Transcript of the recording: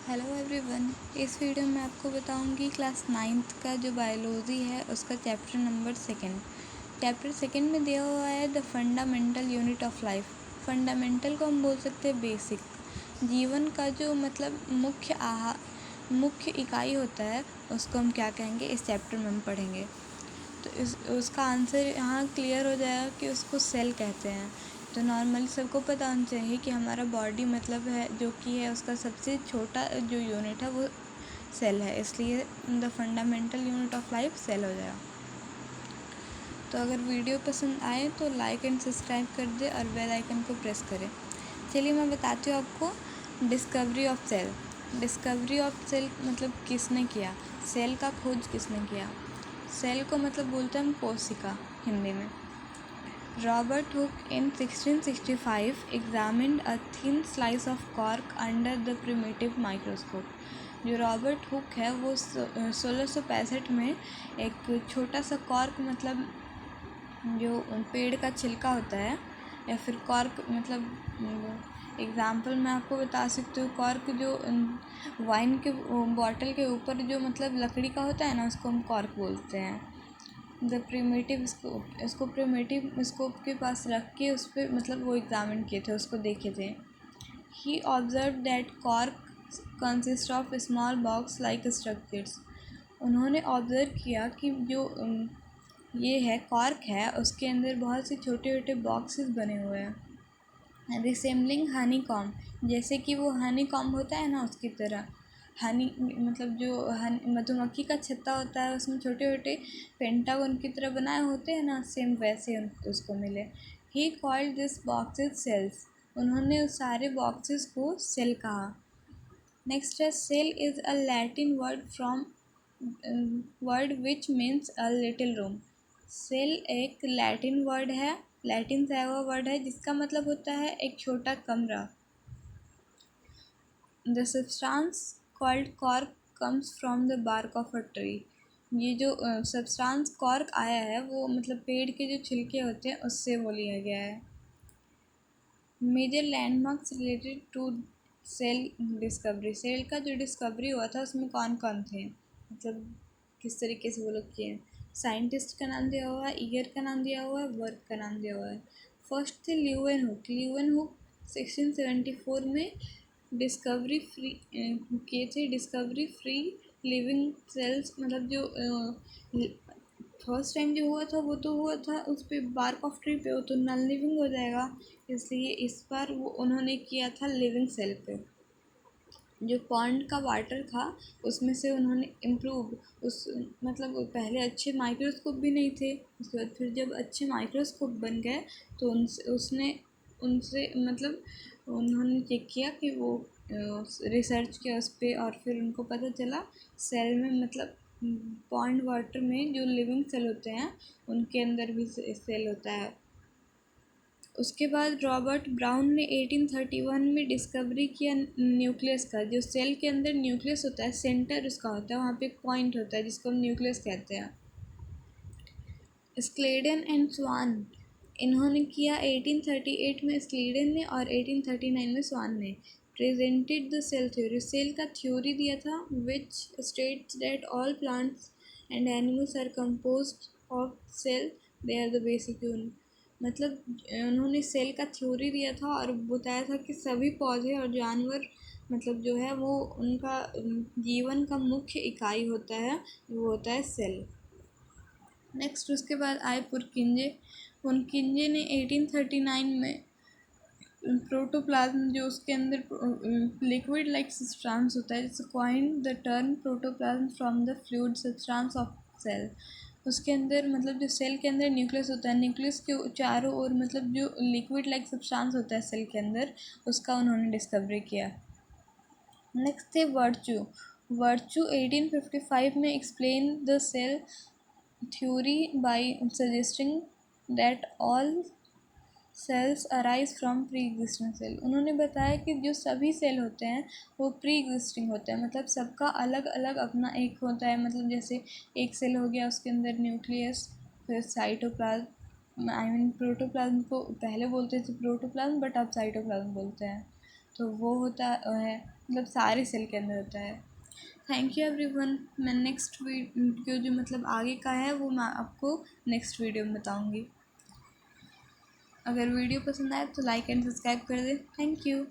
Hello everyone. इस video में आपको बताऊंगी क्लास 9th का जो बायोलॉजी है उसका चैप्टर नंबर सेकंड में दिया हुआ है the fundamental unit of life. Fundamental को हम बोल सकते हैं बेसिक। जीवन का जो मतलब मुख्य इकाई होता है उसको हम क्या कहेंगे, इस चैप्टर में हम पढ़ेंगे। तो उसका आंसर यहाँ क्लियर हो जाएगा कि उसको सेल कहते हैं। तो नॉर्मली सबको पता होना चाहिए कि हमारा बॉडी मतलब है जो कि है उसका सबसे छोटा जो यूनिट है वो सेल है, इसलिए the fundamental unit of life cell हो जाएगा। तो अगर वीडियो पसंद आए तो लाइक एंड सब्सक्राइब कर दे और बेल आइकन को प्रेस करें। चलिए मैं बताती हूँ आपको discovery of cell. Discovery of cell मतलब किसने किया, सेल का खोज किसने किया। सेल को मतलब बोलते हैं हम कोशिका हिंदी में। Robert Hooke in 1665 examined a thin slice of cork under the primitive microscope। जो रॉबर्ट हुक है वो 1665 में एक छोटा सा कॉर्क मतलब जो पेड़ का छिलका होता है या फिर कॉर्क मतलब एग्ज़ाम्पल मैं आपको बता सकती हूँ। कॉर्क जो वाइन के बॉटल के ऊपर जो मतलब लकड़ी का होता है ना उसको हम कॉर्क बोलते हैं। द प्रिमेटिव स्कोप, इसको प्रिमेटिव स्कोप के पास रख के उस पर मतलब वो एग्जामिन किए थे, उसको देखे थे। He observe that cork consist of small box like structures. उन्होंने ऑब्ज़र्व किया कि जो ये है कॉर्क है उसके अंदर बहुत से छोटे छोटे बॉक्सेस बने हुए हैं। रिसेम्बलिंग हनी कॉम, जैसे कि वो हनी कॉम होता है ना उसकी तरह। हनी मतलब जो मधुमक्खी का छत्ता होता है उसमें छोटे छोटे पेंटागन की तरह बनाए होते हैं ना, सेम वैसे उसको मिले। He called this boxes cells. उन्होंने उस सारे बॉक्सेस को सेल कहा। नेक्स्ट है cell is a Latin word from word which means a little room. Cell एक लैटिन वर्ड है, लैटिन से आया हुआ वर्ड है जिसका मतलब होता है एक छोटा कमरा। The substance called cork comes from the bark of a tree. ये जो सब्सटेंस कॉर्क आया है वो मतलब पेड़ के जो छिलके होते हैं उससे वो लिया गया है। Major landmarks related to cell discovery. Cell का जो डिस्कवरी हुआ था उसमें कौन कौन थे, मतलब किस तरीके से वो लोग किए हैं। साइंटिस्ट का नाम दिया हुआ है, ईयर का नाम दिया हुआ है, वर्क का नाम दिया हुआ है। फर्स्ट थे ल्यूवेन हुक। ल्यूवेन हुक 1674 में डिस्कवरी फ्री किए थे। डिस्कवरी फ्री लिविंग सेल्स मतलब जो फर्स्ट टाइम जो हुआ था वो तो हुआ था उस पर बार्क ऑफ ट्री पे, वो तो नॉन लिविंग हो जाएगा, इसलिए इस बार वो उन्होंने किया था लिविंग सेल पे। जो पॉन्ड का वाटर था उसमें से उन्होंने इम्प्रूव उस मतलब पहले अच्छे माइक्रोस्कोप भी नहीं थे, उसके बाद फिर जब अच्छे माइक्रोस्कोप बन गए तो उनसे मतलब उन्होंने चेक किया कि वो रिसर्च किया उस पर और फिर उनको पता चला सेल में मतलब पॉन्ड वाटर में जो लिविंग सेल होते हैं उनके अंदर भी सेल होता है। उसके बाद रॉबर्ट ब्राउन ने 1831 में डिस्कवरी किया न्यूक्लियस का। जो सेल के अंदर न्यूक्लियस होता है, सेंटर उसका होता है, वहाँ पे एक पॉइंट होता है जिसको हम न्यूक्लियस कहते हैं। स्क्लेडन एंड स्वान, इन्होंने किया 1838 में स्क्लेडन ने और 1839 में स्वान ने। Presented the cell theory, cell का थ्योरी दिया था which states that all plants and animals are composed of cell, they are the basic unit. मतलब उन्होंने सेल का थ्योरी दिया था और बताया था कि सभी पौधे और जानवर मतलब जो है वो उनका जीवन का मुख्य इकाई होता है, वो होता है सेल। नेक्स्ट उसके बाद आए पुरकिंजे। पुरकिंजे ने 1839 में प्रोटोप्लाज्म जो उसके अंदर लिक्विड लाइक सब्सटेंस होता है, जिससे coined the term protoplasm from the fluid substance of cell. उसके अंदर मतलब जो सेल के अंदर न्यूक्लियस होता है, न्यूक्लियस के चारों ओर मतलब जो लिक्विड लाइक सब्सटेंस होता है सेल के अंदर, उसका उन्होंने डिस्कवरी किया। नेक्स्ट थे वर्च्यू। वर्च्यू 1855 में explain the cell theory by suggesting that all cells arise from pre existing cell. उन्होंने बताया कि जो सभी सेल होते हैं वो प्री एग्जिस्टिंग होते हैं, मतलब सबका अलग अलग अपना एक होता है। मतलब जैसे एक सेल हो गया उसके अंदर न्यूक्लियस, फिर साइटोप्लाज्म, आई मीन प्रोटोप्लाज्म को पहले बोलते थे प्रोटोप्लाज्म बट अब साइटोप्लाज्म बोलते हैं, तो वो होता है। मतलब सारे सेल के अंदर होता है। Thank you everyone. मैं नेक्स्ट वीडियो जो मतलब आगे का है वो मैं आपको नेक्स्ट वीडियो में बताऊँगी। अगर वीडियो पसंद आए तो लाइक एंड सब्सक्राइब कर दें। Thank you.